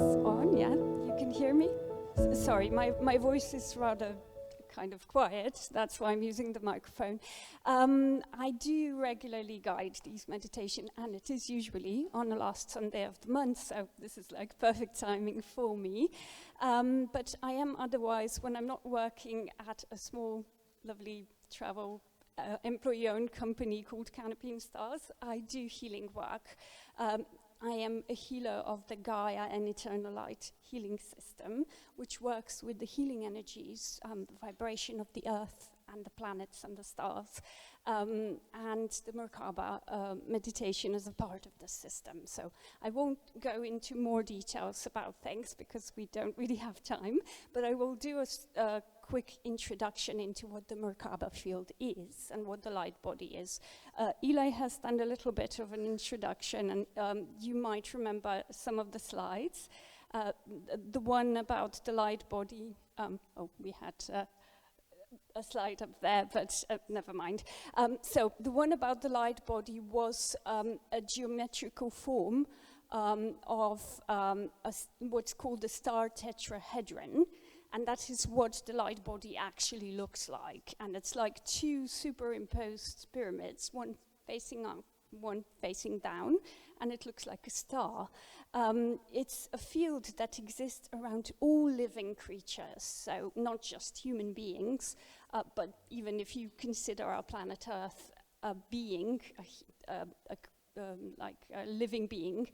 on, yeah? You can hear me? Sorry, my voice is rather kind of quiet. That's why I'm using the microphone. I do regularly guide these meditation, and it is usually on the last Sunday of the month, so this is like perfect timing for me. But I am otherwise, when I'm not working at a small, lovely travel employee-owned company called Canopy and Stars, I do healing work. I am a healer of the Gaia and Eternal Light healing system, which works with the healing energies, the vibration of the earth and the planets and the stars, and the MerKaBa meditation is a part of the system. So I won't go into more details about things because we don't really have time, but I will do a quick introduction into what the MerKaBa field is and what the light body is. Eli has done a little bit of an introduction, and you might remember some of the slides. The one about the light body, we had a slide up there, but never mind. So the one about the light body was a geometrical form of what's called the star tetrahedron. And that is what the light body actually looks like. And it's like two superimposed pyramids, one facing up, one facing down, and it looks like a star. It's a field that exists around all living creatures, so not just human beings, but even if you consider our planet Earth a being, like a living being,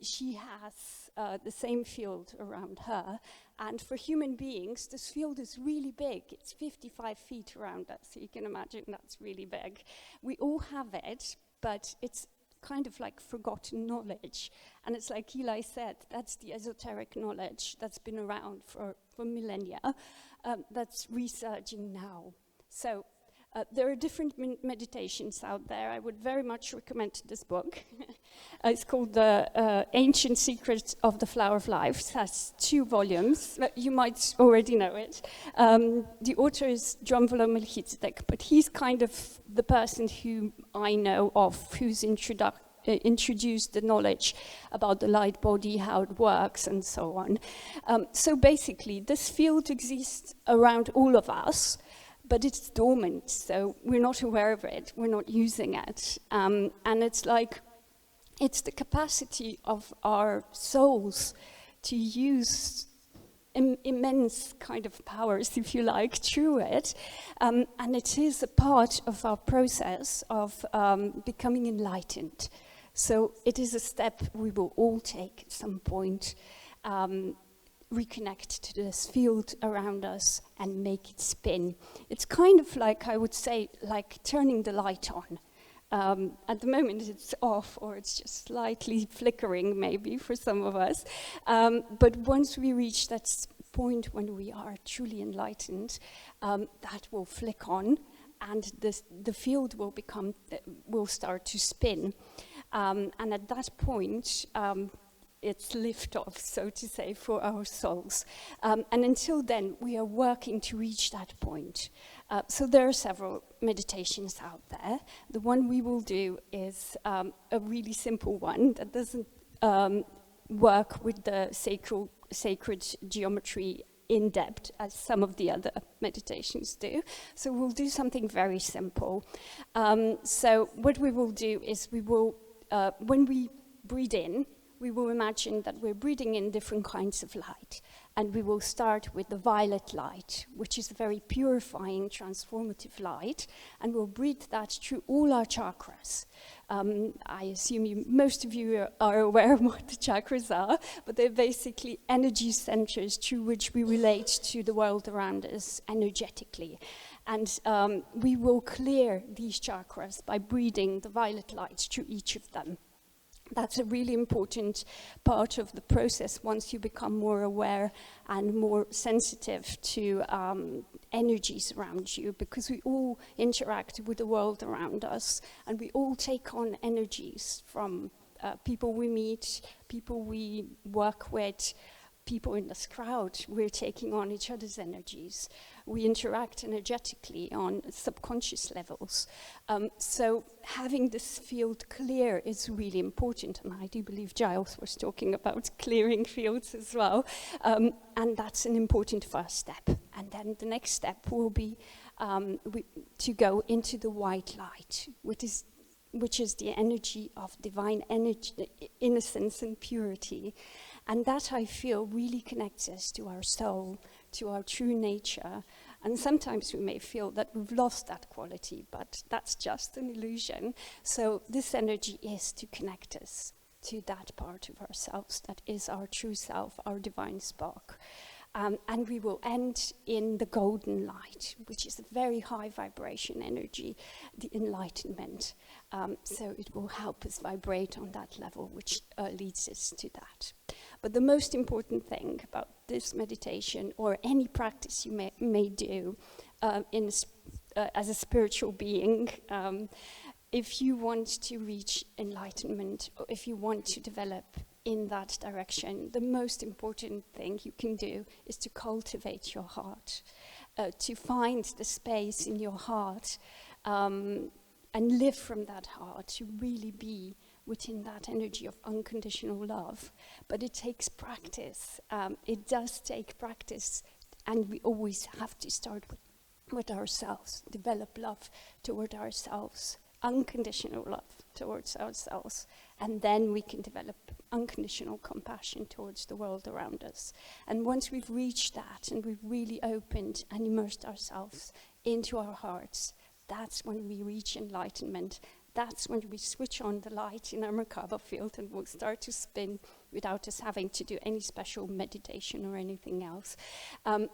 she has the same field around her. And for human beings, this field is really big. It's 55 feet around us, so you can imagine that's really big. We all have it, but it's kind of like forgotten knowledge. And it's like Eli said, that's the esoteric knowledge that's been around for millennia, that's resurging now. So there are different meditations out there. I would very much recommend this book. It's called The Ancient Secrets of the Flower of Life. It has 2 volumes. You might already know it. The author is Drumvalo Melchizedek, but he's kind of the person who I know of who's introduced the knowledge about the light body, how it works, and so on. So basically, this field exists around all of us, but it's dormant, so we're not aware of it, we're not using it. And it's like, it's the capacity of our souls to use immense kind of powers, if you like, through it. And it is a part of our process of becoming enlightened. So it is a step we will all take at some point, reconnect to this field around us and make it spin. It's kind of like, I would say, like turning the light on. At the moment it's off, or it's just slightly flickering maybe for some of us. But once we reach that point when we are truly enlightened, that will flick on and the field will start to spin. And at that point, it's liftoff, so to say, for our souls. And until then, we are working to reach that point. So there are several meditations out there. The one we will do is a really simple one that doesn't work with the sacred geometry in depth as some of the other meditations do. So we'll do something very simple. So what we will do is we will, when we breathe in, we will imagine that we're breathing in different kinds of light. And we will start with the violet light, which is a very purifying, transformative light. And we'll breathe that through all our chakras. I assume most of you are aware of what the chakras are, but they're basically energy centers through which we relate to the world around us energetically. And we will clear these chakras by breathing the violet light through each of them. That's a really important part of the process once you become more aware and more sensitive to energies around you, because we all interact with the world around us and we all take on energies from people we meet, people we work with, people in this crowd, we're taking on each other's energies. We interact energetically on subconscious levels. So having this field clear is really important, and I do believe Giles was talking about clearing fields as well, and that's an important first step. And then the next step will be to go into the white light, which is the energy of divine energy, innocence and purity. And that, I feel, really connects us to our soul, to our true nature. And sometimes we may feel that we've lost that quality, but that's just an illusion. So this energy is to connect us to that part of ourselves that is our true self, our divine spark. And we will end in the golden light, which is a very high vibration energy, the enlightenment. So it will help us vibrate on that level, which leads us to that. But the most important thing about this meditation, or any practice you may do as a spiritual being, if you want to reach enlightenment, or if you want to develop in that direction, the most important thing you can do is to cultivate your heart, to find the space in your heart, and live from that heart, to really be within that energy of unconditional love. But it takes practice. It does take practice, and we always have to start with ourselves, develop love toward ourselves, unconditional love towards ourselves, and then we can develop unconditional compassion towards the world around us. And once we've reached that and we've really opened and immersed ourselves into our hearts, that's when we reach enlightenment. That's when we switch on the light in our MerKaBa field and we'll start to spin without us having to do any special meditation or anything else.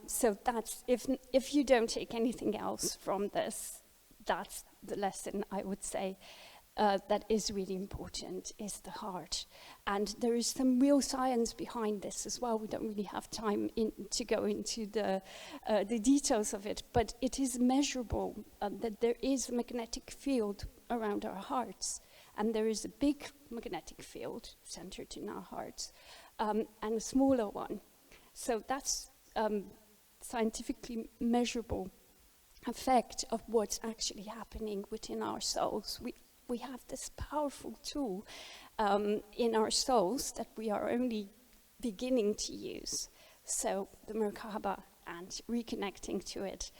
So that's, if you don't take anything else from this, that's the lesson, I would say, that is really important, is the heart. And there is some real science behind this as well. We don't really have time to go into the details of it, but it is measurable that there is a magnetic field around our hearts, and there is a big magnetic field centered in our hearts, and a smaller one. So that's scientifically measurable effect of what's actually happening within our souls. We have this powerful tool in our souls that we are only beginning to use. So the MerKaBa and reconnecting to it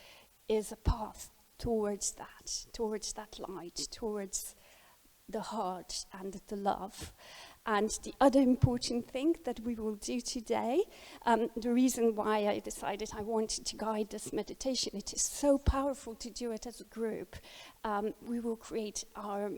is a path towards that light, towards the heart and the love. And the other important thing that we will do today, the reason why I decided I wanted to guide this meditation, it is so powerful to do it as a group. We will create our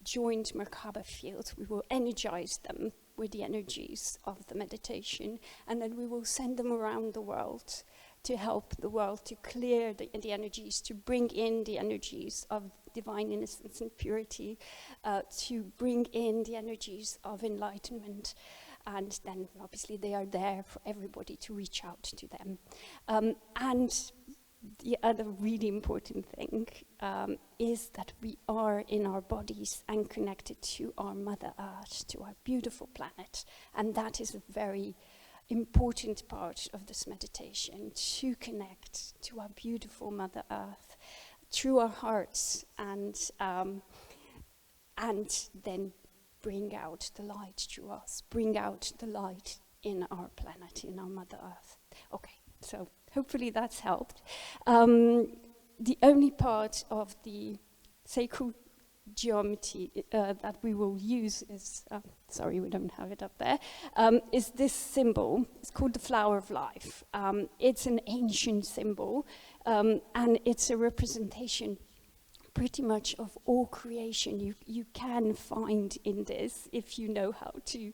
joint MerKaBa fields. We will energize them with the energies of the meditation, and then we will send them around the world to help the world to clear the energies, to bring in the energies of divine innocence and purity, to bring in the energies of enlightenment. And then obviously they are there for everybody to reach out to them. And the other really important thing is that we are in our bodies and connected to our Mother Earth, to our beautiful planet. And that is a very important part of this meditation, to connect to our beautiful Mother Earth through our hearts, and then bring out the light through us, bring out the light in our planet, in our Mother Earth. Okay, so hopefully that's helped. The only part of the sacred geometry that we will use is, sorry, we don't have it up there, is this symbol. It's called the flower of life. It's an ancient symbol, and it's a representation pretty much of all creation you can find in this, if you know how to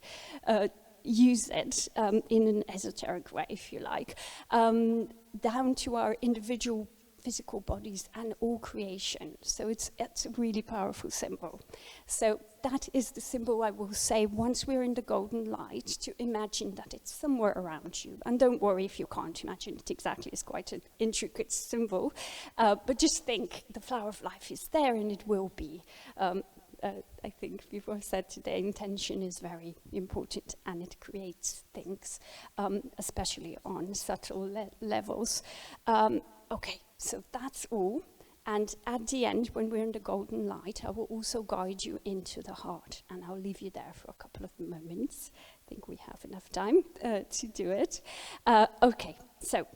use it in an esoteric way, if you like, down to our individual physical bodies and all creation. So it's a really powerful symbol. So that is the symbol, I will say, once we're in the golden light, to imagine that it's somewhere around you. And don't worry if you can't imagine it exactly, it's quite an intricate symbol. But just think the flower of life is there, and it will be. I think before said today, intention is very important, and it creates things, especially on subtle levels. Okay, so that's all. And at the end, when we're in the golden light, I will also guide you into the heart, and I'll leave you there for a couple of moments. I think we have enough time to do it. Okay, so